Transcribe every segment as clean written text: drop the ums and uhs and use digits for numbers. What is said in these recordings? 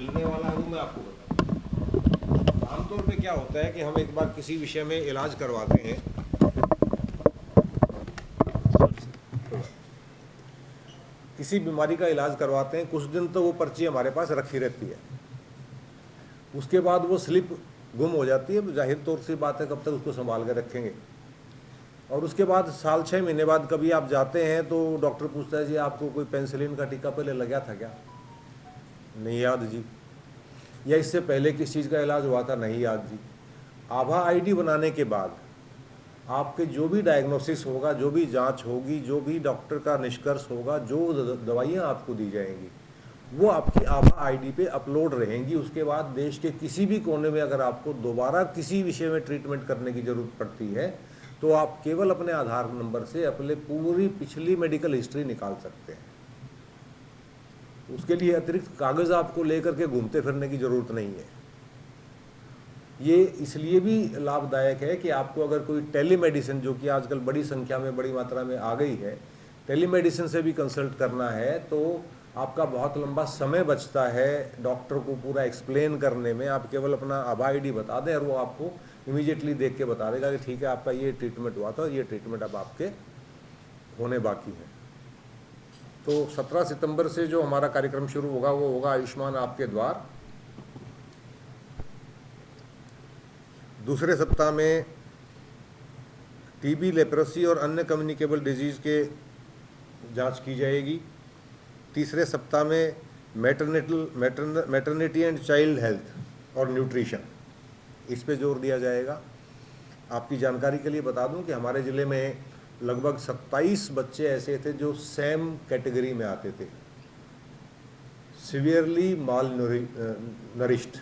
मिलने वाला है वो मैं आपको बताऊँ। आमतौर पे क्या होता है कि हम एक बार किसी विषय में इलाज करवाते हैं, किसी बीमारी का इलाज करवाते हैं, कुछ दिन तो वो पर्ची हमारे पास रखी रहती है, उसके बाद वो स्लिप गुम हो जाती है। जाहिर तौर से बात है, कब तक उसको संभाल कर रखेंगे। और उसके बाद साल 6 महीने बाद कभी आप जाते हैं तो डॉक्टर पूछता है जी आपको कोई पेंसिलिन का टीका पहले लगा था क्या? नहीं याद जी। या इससे पहले किस चीज़ का इलाज हुआ था? नहीं याद जी। आभा आईडी बनाने के बाद आपके जो भी डायग्नोसिस होगा, जो भी जांच होगी, जो भी डॉक्टर का निष्कर्ष होगा, जो दवाइयाँ आपको दी जाएंगी, वो आपकी आभा आईडी पे अपलोड रहेंगी। उसके बाद देश के किसी भी कोने में अगर आपको दोबारा किसी विषय में ट्रीटमेंट करने की ज़रूरत पड़ती है तो आप केवल अपने आधार नंबर से अपने पूरी पिछली मेडिकल हिस्ट्री निकाल सकते हैं। उसके लिए अतिरिक्त कागज़ आपको लेकर के घूमते फिरने की ज़रूरत नहीं है। ये इसलिए भी लाभदायक है कि आपको अगर कोई टेलीमेडिसिन, जो कि आजकल बड़ी संख्या में, बड़ी मात्रा में आ गई है, टेलीमेडिसिन से भी कंसल्ट करना है तो आपका बहुत लंबा समय बचता है डॉक्टर को पूरा एक्सप्लेन करने में। आप केवल अपना आभा आईडी बता दें और वो आपको इमीडिएटली देख के बता देगा कि ठीक है आपका ये ट्रीटमेंट हुआ था, ये ट्रीटमेंट अब आपके होने बाकी है। तो 17 सितंबर से जो हमारा कार्यक्रम शुरू होगा वो होगा आयुष्मान आपके द्वार। दूसरे सप्ताह में टीबी, लेप्रोसी और अन्य कम्युनिकेबल डिजीज़ के जांच की जाएगी। तीसरे सप्ताह में मैटरनिटी एंड चाइल्ड हेल्थ और न्यूट्रिशन, इस पे जोर दिया जाएगा। आपकी जानकारी के लिए बता दूं कि हमारे ज़िले में लगभग 27 बच्चे ऐसे थे जो सैम कैटेगरी में आते थे, सिवियरली माल नरिश्ड।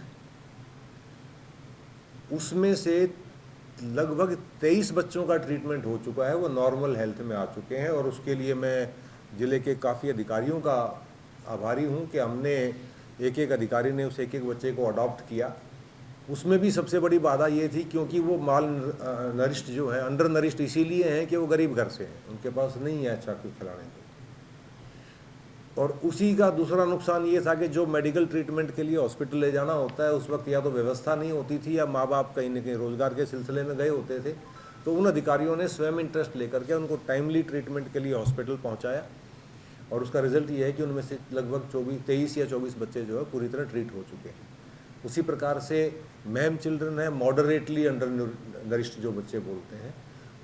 उसमें से लगभग 23 बच्चों का ट्रीटमेंट हो चुका है, वो नॉर्मल हेल्थ में आ चुके हैं। और उसके लिए मैं ज़िले के काफ़ी अधिकारियों का आभारी हूँ कि हमने एक एक अधिकारी ने उस एक एक बच्चे को अडॉप्ट किया। उसमें भी सबसे बड़ी बाधा ये थी क्योंकि वो माल नरिश्ड जो है, अंडर नरिश्ड इसीलिए हैं कि वो गरीब घर से हैं, उनके पास नहीं है अच्छा कुछ खिलाने को। और उसी का दूसरा नुकसान ये था कि जो मेडिकल ट्रीटमेंट के लिए हॉस्पिटल ले जाना होता है उस वक्त या तो व्यवस्था नहीं होती थी या माँ बाप कहीं न कहीं रोजगार के सिलसिले में गए होते थे। तो उन अधिकारियों ने स्वयं इंटरेस्ट लेकर के उनको टाइमली ट्रीटमेंट के लिए हॉस्पिटल पहुँचाया और उसका रिजल्ट ये है कि उनमें से लगभग 23 या 24 बच्चे जो है पूरी तरह ट्रीट हो चुके हैं। उसी प्रकार से मैम चिल्ड्रन है, मॉडरेटली अंडर नरिश्ड जो बच्चे बोलते हैं,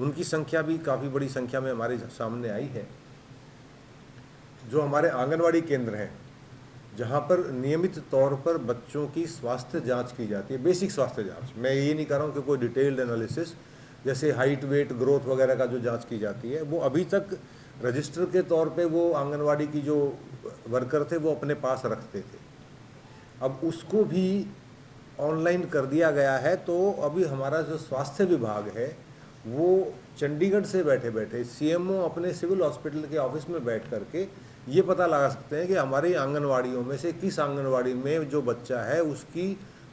उनकी संख्या भी काफ़ी बड़ी संख्या में हमारे सामने आई है। जो हमारे आंगनवाड़ी केंद्र हैं जहाँ पर नियमित तौर पर बच्चों की स्वास्थ्य जांच की जाती है, बेसिक स्वास्थ्य जांच, मैं ये नहीं कर रहा हूँ कि कोई डिटेल्ड एनालिसिस, जैसे हाइट, वेट, ग्रोथ वगैरह का जो जांच की जाती है वो अभी तक रजिस्टर के तौर पे वो आंगनवाड़ी की जो वर्कर थे वो अपने पास रखते थे। अब उसको भी ऑनलाइन कर दिया गया है। तो अभी हमारा जो स्वास्थ्य विभाग है वो चंडीगढ़ से बैठे बैठे सीएमओ अपने सिविल हॉस्पिटल के ऑफिस में बैठ करके ये पता लगा सकते हैं कि हमारी आंगनवाड़ियों में से किस आंगनवाड़ी में जो बच्चा है उसकी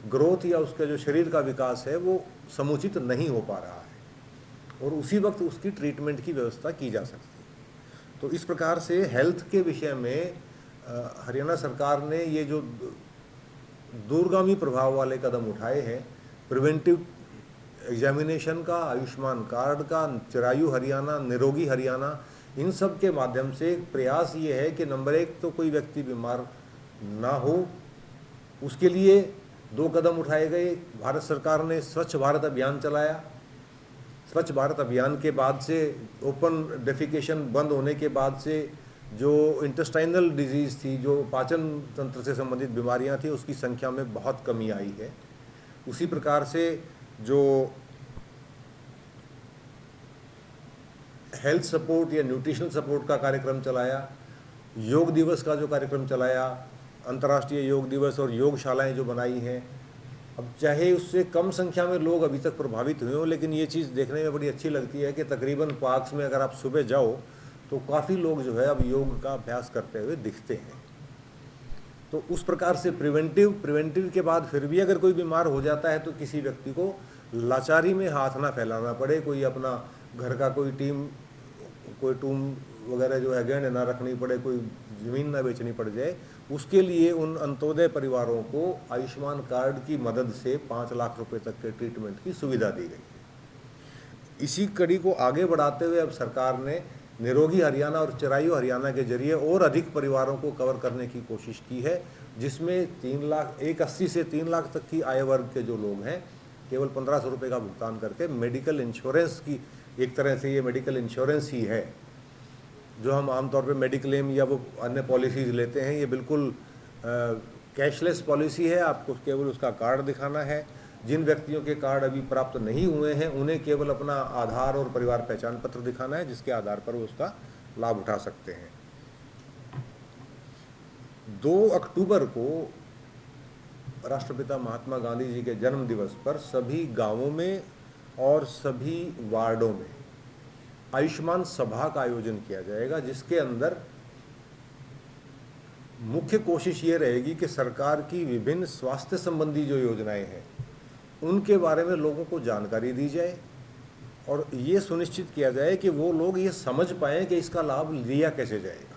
ग्रोथ या उसका जो शरीर का विकास है वो समुचित नहीं हो पा रहा है और उसी वक्त उसकी ट्रीटमेंट की व्यवस्था की जा सकती है। तो इस प्रकार से हेल्थ के विषय में हरियाणा सरकार ने ये जो दूरगामी प्रभाव वाले कदम उठाए हैं, प्रिवेंटिव एग्जामिनेशन का, आयुष्मान कार्ड का, चिरायु हरियाणा, निरोगी हरियाणा, इन सब के माध्यम से प्रयास ये है कि नंबर 1 तो कोई व्यक्ति बीमार ना हो। उसके लिए 2 कदम उठाए गए। भारत सरकार ने स्वच्छ भारत अभियान चलाया। स्वच्छ भारत अभियान के बाद से, ओपन डेफिकेशन बंद होने के बाद से जो इंटेस्टाइनल डिजीज़ थी, जो पाचन तंत्र से संबंधित बीमारियां थी, उसकी संख्या में बहुत कमी आई है। उसी प्रकार से जो हेल्थ सपोर्ट या न्यूट्रिशनल सपोर्ट का कार्यक्रम चलाया, योग दिवस का जो कार्यक्रम चलाया, अंतर्राष्ट्रीय योग दिवस और योगशालाएं जो बनाई हैं, अब चाहे उससे कम संख्या में लोग अभी तक प्रभावित हुए हों, लेकिन ये चीज़ देखने में बड़ी अच्छी लगती है कि तकरीबन पार्क्स में अगर आप सुबह जाओ तो काफ़ी लोग जो है अब योग का अभ्यास करते हुए दिखते हैं। तो उस प्रकार से प्रिवेंटिव के बाद फिर भी अगर कोई बीमार हो जाता है तो किसी व्यक्ति को लाचारी में हाथ ना फैलाना पड़े, कोई अपना घर का कोई टूम वगैरह जो है गहने ना रखनी पड़े, कोई ज़मीन ना बेचनी पड़ जाए, उसके लिए उन अंत्योदय परिवारों को आयुष्मान कार्ड की मदद से 5 लाख रुपए तक के ट्रीटमेंट की सुविधा दी गई है। इसी कड़ी को आगे बढ़ाते हुए अब सरकार ने निरोगी हरियाणा और चिरायु हरियाणा के जरिए और अधिक परिवारों को कवर करने की कोशिश की है, जिसमें 180 से 3 लाख तक की आय वर्ग के जो लोग हैं केवल 1500 रुपये का भुगतान करके मेडिकल इंश्योरेंस की, एक तरह से ये मेडिकल इंश्योरेंस ही है। जो हम आमतौर पे मेडिक्लेम या वो अन्य पॉलिसीज़ लेते हैं, ये बिल्कुल कैशलेस पॉलिसी है। आपको केवल उसका कार्ड दिखाना है। जिन व्यक्तियों के कार्ड अभी प्राप्त नहीं हुए हैं उन्हें केवल अपना आधार और परिवार पहचान पत्र दिखाना है, जिसके आधार पर वो उसका लाभ उठा सकते हैं। 2 अक्टूबर को राष्ट्रपिता महात्मा गांधी जी के जन्म दिवस पर सभी गांवों में और सभी वार्डों में आयुष्मान सभा का आयोजन किया जाएगा, जिसके अंदर मुख्य कोशिश ये रहेगी कि सरकार की विभिन्न स्वास्थ्य संबंधी जो योजनाएं हैं उनके बारे में लोगों को जानकारी दी जाए और ये सुनिश्चित किया जाए कि वो लोग ये समझ पाएँ कि इसका लाभ लिया कैसे जाएगा।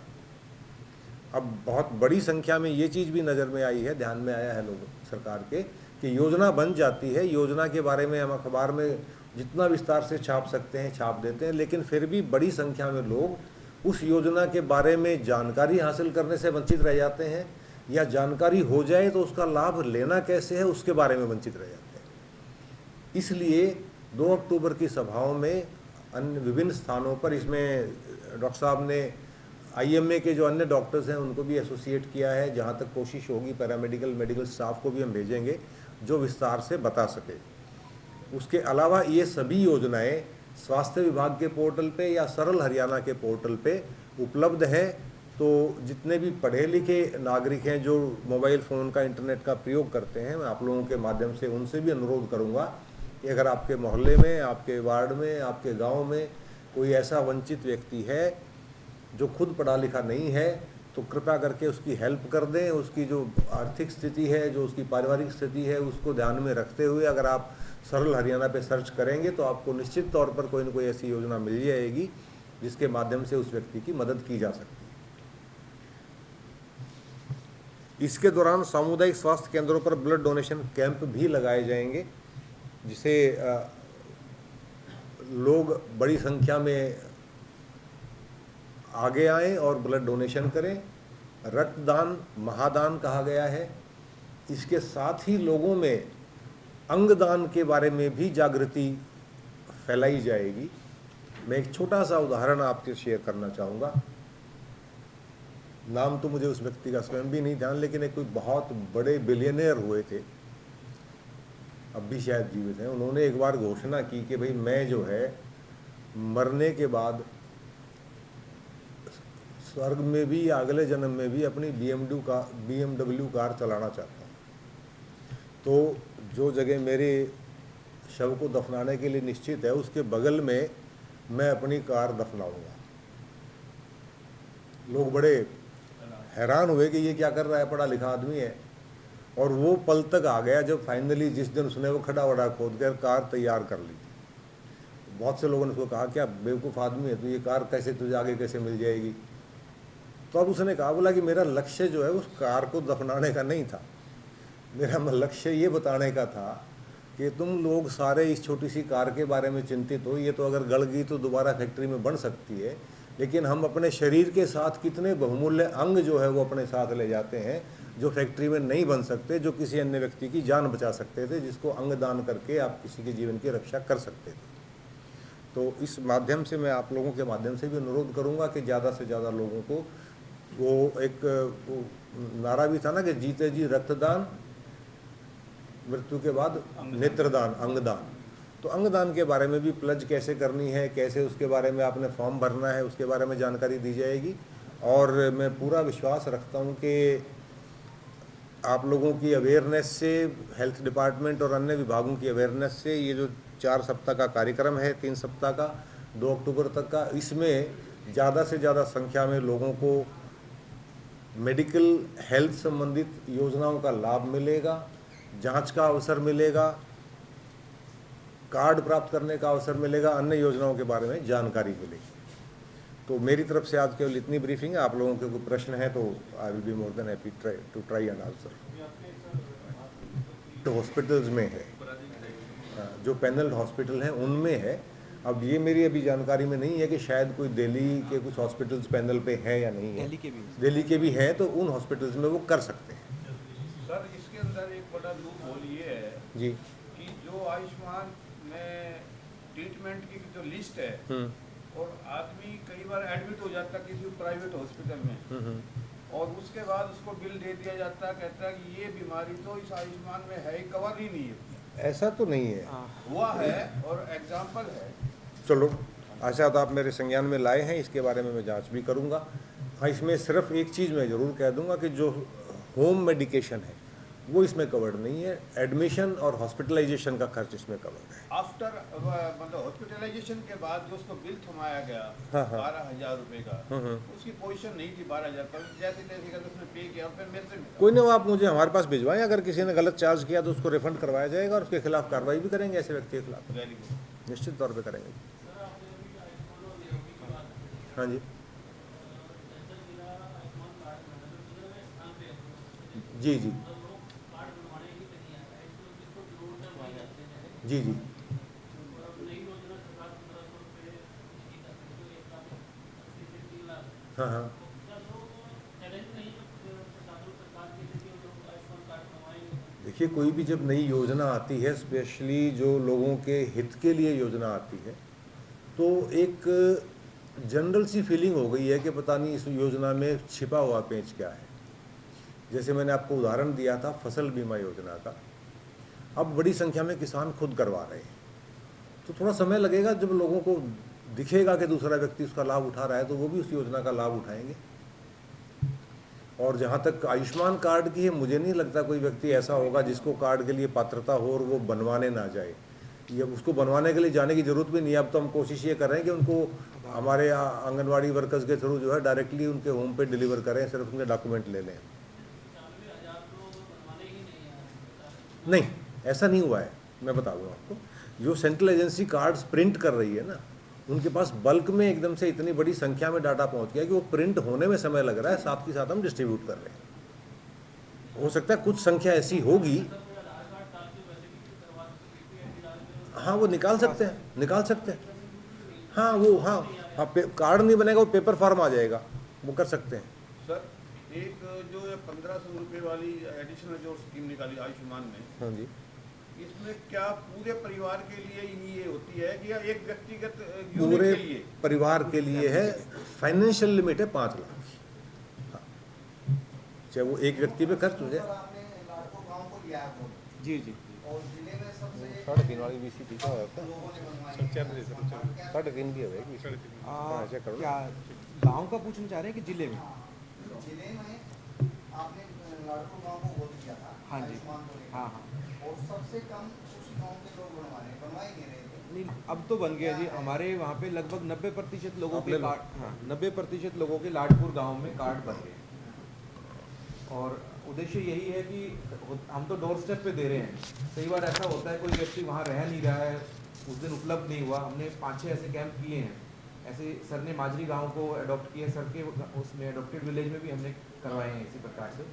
अब बहुत बड़ी संख्या में ये चीज़ भी नज़र में आई है, ध्यान में आया है लोग सरकार के, कि योजना बन जाती है, योजना के बारे में हम अखबार में जितना विस्तार से छाप सकते हैं छाप देते हैं, लेकिन फिर भी बड़ी संख्या में लोग उस योजना के बारे में जानकारी हासिल करने से वंचित रह जाते हैं, या जानकारी हो जाए तो उसका लाभ लेना कैसे है उसके बारे में वंचित रह जाते हैं। इसलिए 2 अक्टूबर की सभाओं में अन्य विभिन्न स्थानों पर, इसमें डॉक्टर साहब ने IMA के जो अन्य डॉक्टर्स हैं उनको भी एसोसिएट किया है। जहाँ तक कोशिश होगी पैरामेडिकल मेडिकल स्टाफ को भी हम भेजेंगे जो विस्तार से बता सके। उसके अलावा ये सभी योजनाएं स्वास्थ्य विभाग के पोर्टल पे या सरल हरियाणा के पोर्टल पे उपलब्ध है। तो जितने भी पढ़े लिखे नागरिक हैं जो मोबाइल फ़ोन का इंटरनेट का प्रयोग करते हैं, मैं आप लोगों के माध्यम से उनसे भी अनुरोध करूँगा कि अगर आपके मोहल्ले में, आपके वार्ड में, आपके गाँव में कोई ऐसा वंचित व्यक्ति है जो खुद पढ़ा लिखा नहीं है, तो कृपया करके उसकी हेल्प कर दें। उसकी जो आर्थिक स्थिति है, जो उसकी पारिवारिक स्थिति है, उसको ध्यान में रखते हुए अगर आप सरल हरियाणा पे सर्च करेंगे तो आपको निश्चित तौर पर कोई न कोई ऐसी योजना मिल जाएगी जिसके माध्यम से उस व्यक्ति की मदद की जा सकती है। इसके दौरान सामुदायिक स्वास्थ्य केंद्रों पर ब्लड डोनेशन कैंप भी लगाए जाएंगे, जिसे लोग बड़ी संख्या में आगे आएं और ब्लड डोनेशन करें। रक्तदान महादान कहा गया है। इसके साथ ही लोगों में अंगदान के बारे में भी जागृति फैलाई जाएगी। मैं एक छोटा सा उदाहरण आपसे शेयर करना चाहूँगा। नाम तो मुझे उस व्यक्ति का स्वयं भी नहीं ध्यान, लेकिन एक कोई बहुत बड़े बिलियनियर हुए थे, अब भी शायद जीवित हैं। उन्होंने एक बार घोषणा की कि भाई मैं जो है मरने के बाद स्वर्ग में भी या अगले जन्म में भी अपनी BMW कार चलाना चाहता हूँ। तो जो जगह मेरे शव को दफनाने के लिए निश्चित है उसके बगल में मैं अपनी कार दफनाऊंगा। लोग बड़े हैरान हुए कि ये क्या कर रहा है, पढ़ा लिखा आदमी है। और वो पल तक आ गया जब फाइनली जिस दिन उसने वो खड़ा वड़ा खोद कर कार तैयार कर ली। बहुत से लोगों ने उसको कहा क्या बेवकूफ़ आदमी है तो ये कार कैसे तुझे आगे कैसे मिल जाएगी। तो अब उसने कहा, बोला कि मेरा लक्ष्य जो है उस कार को दफनाने का नहीं था, मेरा लक्ष्य ये बताने का था कि तुम लोग सारे इस छोटी सी कार के बारे में चिंतित हो। ये तो अगर गल गई तो दोबारा फैक्ट्री में बन सकती है, लेकिन हम अपने शरीर के साथ कितने बहुमूल्य अंग जो है वो अपने साथ ले जाते हैं जो फैक्ट्री में नहीं बन सकते, जो किसी अन्य व्यक्ति की जान बचा सकते थे, जिसको अंग दान करके आप किसी के जीवन की रक्षा कर सकते थे। तो इस माध्यम से मैं आप लोगों के माध्यम से भी अनुरोध करूँगा कि ज़्यादा से ज़्यादा लोगों को, वो एक वो नारा भी था ना कि जीते जी रक्तदान, मृत्यु के बाद नेत्रदान, अंगदान। तो अंगदान के बारे में भी प्लज कैसे करनी है, कैसे उसके बारे में आपने फॉर्म भरना है, उसके बारे में जानकारी दी जाएगी। और मैं पूरा विश्वास रखता हूँ कि आप लोगों की अवेयरनेस से, हेल्थ डिपार्टमेंट और अन्य विभागों की अवेयरनेस से, ये जो 4 सप्ताह का कार्यक्रम है, 3 सप्ताह का 2 अक्टूबर तक का, इसमें ज़्यादा से ज़्यादा संख्या में लोगों को मेडिकल हेल्थ संबंधित योजनाओं का लाभ मिलेगा, जांच का अवसर मिलेगा, कार्ड प्राप्त करने का अवसर मिलेगा, अन्य योजनाओं के बारे में जानकारी मिलेगी। तो मेरी तरफ से आज केवल इतनी ब्रीफिंग है। आप लोगों के कोई प्रश्न है तो I will be more than happy to try and answer. तो हॉस्पिटल्स में है, जो पैनल हॉस्पिटल हैं उनमें है। अब ये मेरी अभी जानकारी में नहीं है कि शायद कोई दिल्ली के कुछ हॉस्पिटल्स पैनल पे है या नहीं है। दिल्ली के भी हैं, तो उन हॉस्पिटल्स में वो कर सकते हैं। सर इसके अंदर एक बड़ा लूप होल ये है जी कि जो आयुष्मान में ट्रीटमेंट की जो लिस्ट है और आदमी कई बार एडमिट हो जाता है किसी प्राइवेट हॉस्पिटल में और उसके बाद उसको बिल दे दिया जाता है, कहता है कि ये बीमारी तो इस आयुष्मान में है ही, कवर ही नहीं है। ऐसा तो नहीं है, हुआ है और एग्जाम्पल है। चलो अच्छा, तो आप मेरे संज्ञान में लाए हैं, इसके बारे में मैं जांच भी करूंगा। हाँ, इसमें सिर्फ एक चीज़ मैं ज़रूर कह दूंगा कि जो होम मेडिकेशन है वो इसमें कवर्ड नहीं है। एडमिशन और हॉस्पिटलाइजेशन का खर्च इसमें कवर्ड है। आफ्टर मतलब हॉस्पिटलाइजेशन के बाद जो उसको बिल थमाया गया 12,000 रुपए का, उसकी पोजीशन नहीं थी 12,000 पर, जैसे तैसे करके उसने पे किया, फिर मेरे से कोई ना, आप मुझे हमारे पास भिजवाएं। अगर किसी ने गलत चार्ज किया तो उसको रिफंड करवाया जाएगा और उसके खिलाफ कार्रवाई भी करेंगे। ऐसे व्यक्ति के खिलाफ निश्चित तौर पर करेंगे। हाँ जी जी जी जी जी हाँ हाँ, देखिए कोई भी जब नई योजना आती है, स्पेशली जो लोगों के हित के लिए योजना आती है, तो एक जनरल सी फीलिंग हो गई है कि पता नहीं इस योजना में छिपा हुआ पेंच क्या है। जैसे मैंने आपको उदाहरण दिया था फसल बीमा योजना का, अब बड़ी संख्या में किसान खुद करवा रहे हैं, तो थोड़ा समय लगेगा। जब लोगों को दिखेगा कि दूसरा व्यक्ति उसका लाभ उठा रहा है तो वो भी उस योजना का लाभ उठाएंगे। और जहाँ तक आयुष्मान कार्ड की है, मुझे नहीं लगता कोई व्यक्ति ऐसा होगा जिसको कार्ड के लिए पात्रता हो और वो बनवाने ना जाए, या उसको बनवाने के लिए जाने की ज़रूरत भी नहीं है। अब तो हम कोशिश ये कर रहे हैं कि उनको हमारे आंगनवाड़ी वर्कर्स के थ्रू जो है डायरेक्टली उनके होम पे डिलीवर करें, सिर्फ उनके डॉक्यूमेंट ले लें। नहीं, ऐसा नहीं हुआ है। मैं बता दूँ आपको, जो सेंट्रल एजेंसी कार्ड्स प्रिंट कर रही है ना, उनके पास बल्क में एकदम से इतनी बड़ी संख्या में डाटा पहुंच गया कि वो प्रिंट होने में समय लग रहा है, साथ के साथ हम डिस्ट्रीब्यूट कर रहे हैं। हो सकता है कुछ संख्या ऐसी होगी, हाँ वो निकाल सकते हैं, निकाल सकते हैं। हाँ वो हाँ कार्ड नहीं बनेगा, वो पेपर फॉर्म आ जाएगा, वो कर सकते हैं। सर एक जो 1500 रुपये वाली एडिशनल जो स्कीम निकाली आयुष्मान में, हाँ जी, इसमें क्या पूरे परिवार के लिए ही ये होती है कि या एक व्यक्तिगत पूरे के लिए? परिवार के लिए है। फाइनेंशियल लिमिट है 5 लाख की, हाँ। चाहे वो एक व्यक्ति पे खर्च हो जाए। जी जी, 3.5 वाली VCT का होता है, 3.5 भी है क्या गांव का पूछना चाह रहे हैं कि जिले में? जिले में आपने लाडको गांव को वोट किया था। हाँ जी, हाँ हाँ, और सबसे कम उस गांव के लोग बनवाए नहीं रहे थे। नहीं अब तो बन गया जी। हमारे वहाँ पे लगभग 90% लोगों के कार्ड, हाँ 90% लोगों के लाडपुर गांव में कार्ड बन गए। और उद्देश्य यही है कि हम तो डोर स्टेप पे दे रहे हैं। कई बार ऐसा होता है कोई व्यक्ति वहाँ रह नहीं रहा है, उस दिन उपलब्ध नहीं हुआ। हमने 5-6 ऐसे कैंप किए हैं। ऐसे सर ने माजरी गांव को अडॉप्ट किया, सर के उसमें अडॉप्टेड विलेज में भी हमने करवाए हैं। इसी प्रकार से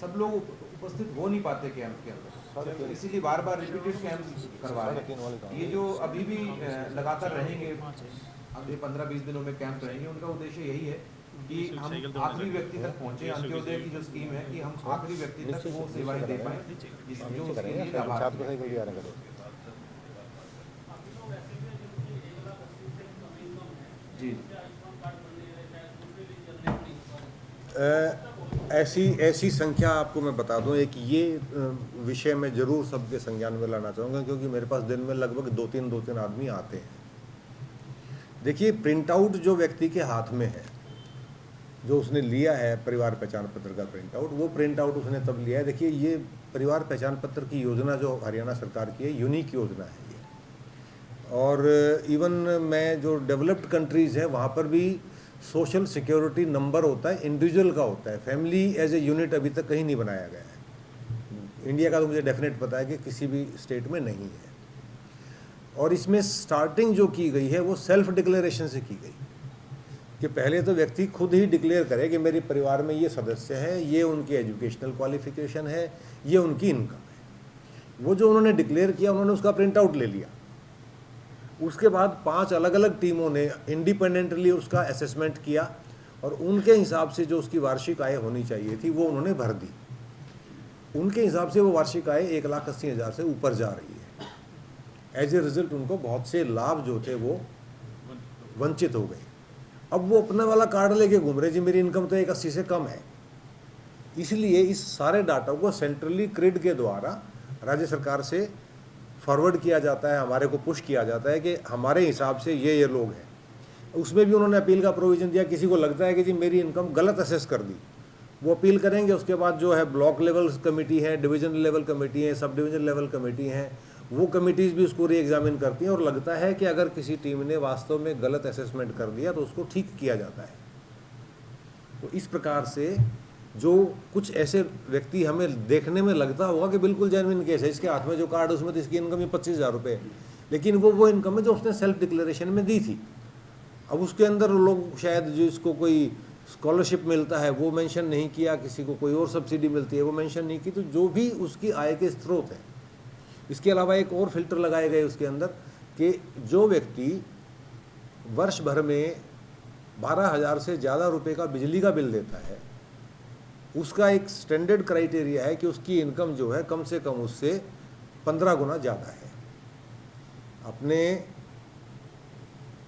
सब लोग उपस्थित हो नहीं पाते कैंप के अंदर, इसीलिए बार बार रिपीटेड कैंप करवा रहे हैं। ये जो अभी भी लगातार रहेंगे, अगले 15-20 दिनों में कैंप रहेंगे, उनका उद्देश्य यही है कि हम आखिरी व्यक्ति तक पहुंचे। अंत्योदय की जो स्कीम है कि हम आखिरी व्यक्ति तक वो सेवाएं दे पाएं जो उसके लिए लाभार्थी हैं। जी ऐसी संख्या आपको मैं बता दूं। एक ये विषय में ज़रूर सबके संज्ञान में लाना चाहूँगा, क्योंकि मेरे पास दिन में लगभग 2-3 आदमी आते हैं। देखिए, प्रिंट आउट जो व्यक्ति के हाथ में है, जो उसने लिया है परिवार पहचान पत्र का प्रिंट आउट, वो प्रिंट आउट उसने तब लिया है। देखिए, ये परिवार पहचान पत्र की योजना जो हरियाणा सरकार की है, यूनिक योजना है ये। और इवन मैं जो डेवलप्ड कंट्रीज़ है वहाँ पर भी सोशल सिक्योरिटी नंबर होता है, इंडिविजुअल का होता है। फैमिली एज ए यूनिट अभी तक कहीं नहीं बनाया गया है। इंडिया का तो मुझे डेफिनेट पता है कि किसी भी स्टेट में नहीं है। और इसमें स्टार्टिंग जो की गई है वो सेल्फ डिक्लेरेशन से की गई। कि पहले तो व्यक्ति खुद ही डिक्लेयर करे कि मेरे परिवार में ये सदस्य हैं, ये उनकी एजुकेशनल क्वालिफिकेशन है, ये उनकी इनकम है। वो जो उन्होंने डिक्लेयर किया, उन्होंने उसका प्रिंट आउट ले लिया। उसके बाद 5 अलग अलग टीमों ने इंडिपेंडेंटली उसका असेसमेंट किया और उनके हिसाब से जो उसकी वार्षिक आय होनी चाहिए थी वो उन्होंने भर दी। उनके हिसाब से वो वार्षिक आय 1,80,000 से ऊपर जा रही है। एज ए रिजल्ट उनको बहुत से लाभ जो थे वो वंचित हो गए। अब वो अपना वाला कार्ड लेके घूम रहे, जी मेरी इनकम तो 1,80 से कम है। इसलिए इस सारे डाटा को सेंट्रली क्रिड के द्वारा राज्य सरकार से फॉरवर्ड किया जाता है, हमारे को पुश किया जाता है कि हमारे हिसाब से ये लोग हैं। उसमें भी उन्होंने अपील का प्रोविज़न दिया। किसी को लगता है कि जी मेरी इनकम गलत असेस कर दी, वो अपील करेंगे। उसके बाद जो है ब्लॉक लेवल कमेटी है, डिवीजन लेवल कमेटी है, सब डिवीजन लेवल कमेटी हैं, वो कमिटीज़ भी उसको री एग्जामिन करती हैं और लगता है कि अगर किसी टीम ने वास्तव में गलत असेसमेंट कर दिया तो उसको ठीक किया जाता है। तो इस प्रकार से जो कुछ ऐसे व्यक्ति हमें देखने में लगता होगा कि बिल्कुल जेन्युइन केस है, इसके हाथ में जो कार्ड उसमें तो इसकी इनकम ही 25,000 रुपये है, लेकिन वो इनकम है जो उसने सेल्फ डिक्लेरेशन में दी थी। अब उसके अंदर लोग शायद जो इसको कोई स्कॉलरशिप मिलता है वो मेंशन नहीं किया, किसी को कोई और सब्सिडी मिलती है वो मेंशन नहीं की। तो जो भी उसकी आय के स्रोत हैं, इसके अलावा एक और फिल्टर लगाए गए उसके अंदर कि जो व्यक्ति वर्ष भर में 12,000 से ज़्यादा रुपए का बिजली का बिल देता है, उसका एक स्टैंडर्ड क्राइटेरिया है कि उसकी इनकम जो है कम से कम उससे 15 गुना ज़्यादा है। अपने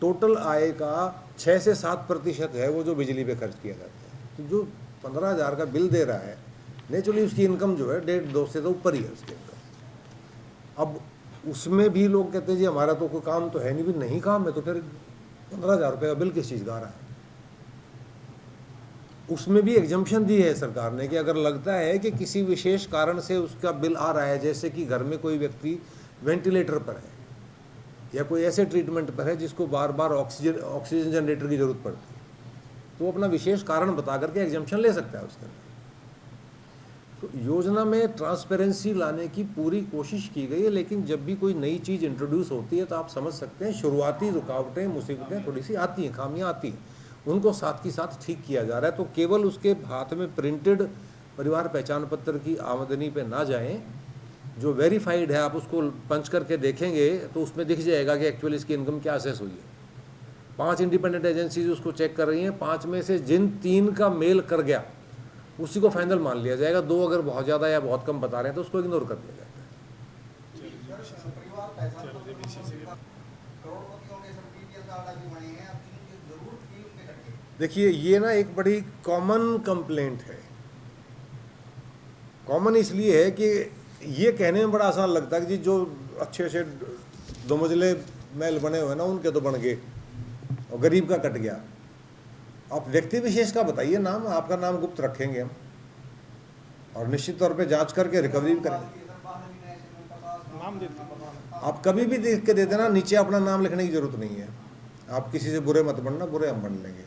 टोटल आय का 6 से 7% है वो जो बिजली पे खर्च किया जाता है। तो जो 15,000 का बिल दे रहा है, नेचुरली उसकी इनकम जो है 1.5-2 से तो ऊपर ही है उसकी इनकम। अब उसमें भी लोग कहते हैं जी हमारा तो कोई काम तो है नहीं। भी नहीं काम है तो फिर 15,000 रुपये का बिल किस चीज़ का आ रहा है? उसमें भी एग्जम्पशन दी है सरकार ने कि अगर लगता है कि किसी विशेष कारण से उसका बिल आ रहा है, जैसे कि घर में कोई व्यक्ति वेंटिलेटर पर है या कोई ऐसे ट्रीटमेंट पर है जिसको बार बार ऑक्सीजन जनरेटर की ज़रूरत पड़ती है, तो वो अपना विशेष कारण बता करके एग्जम्पशन ले सकता है उसके अंदर। तो योजना में ट्रांसपेरेंसी लाने की पूरी कोशिश की गई है, लेकिन जब भी कोई नई चीज़ इंट्रोड्यूस होती है तो आप समझ सकते हैं शुरुआती रुकावटें, मुसीबतें थोड़ी सी आती हैं, खामियां आती हैं, उनको साथ की साथ ठीक किया जा रहा है। तो केवल उसके हाथ में प्रिंटेड परिवार पहचान पत्र की आमदनी पे ना जाएं, जो वेरीफाइड है आप उसको पंच करके देखेंगे तो उसमें दिख जाएगा कि एक्चुअली इसकी इनकम क्या असेस हुई है। 5 इंडिपेंडेंट एजेंसीज उसको चेक कर रही हैं, 5 में से जिन 3 का मेल कर गया उसी को फाइनल मान लिया जाएगा। 2 अगर बहुत ज़्यादा या बहुत कम बता रहे हैं तो उसको इग्नोर कर दिया जाएगा। परिवार पहचान करोड़पतियों के सब बीपीएल कार्ड अभी बने हैं, अब जिनकी जरूरत थी उनके कट गए। देखिए ये ना एक बड़ी कॉमन कंप्लेंट है। कॉमन इसलिए है कि ये कहने में बड़ा आसान लगता है कि जी जो अच्छे अच्छे 2 मंजिले महल बने हुए ना उनके तो बन गए और गरीब का कट गया। आप व्यक्ति विशेष का बताइए नाम, आपका नाम गुप्त रखेंगे हम और निश्चित तौर पे जांच करके रिकवरी भी करेंगे। आप कभी भी देख के दे देना, नीचे अपना नाम लिखने की जरूरत नहीं है। आप किसी से बुरे मत बनना, बुरे हम बन लेंगे।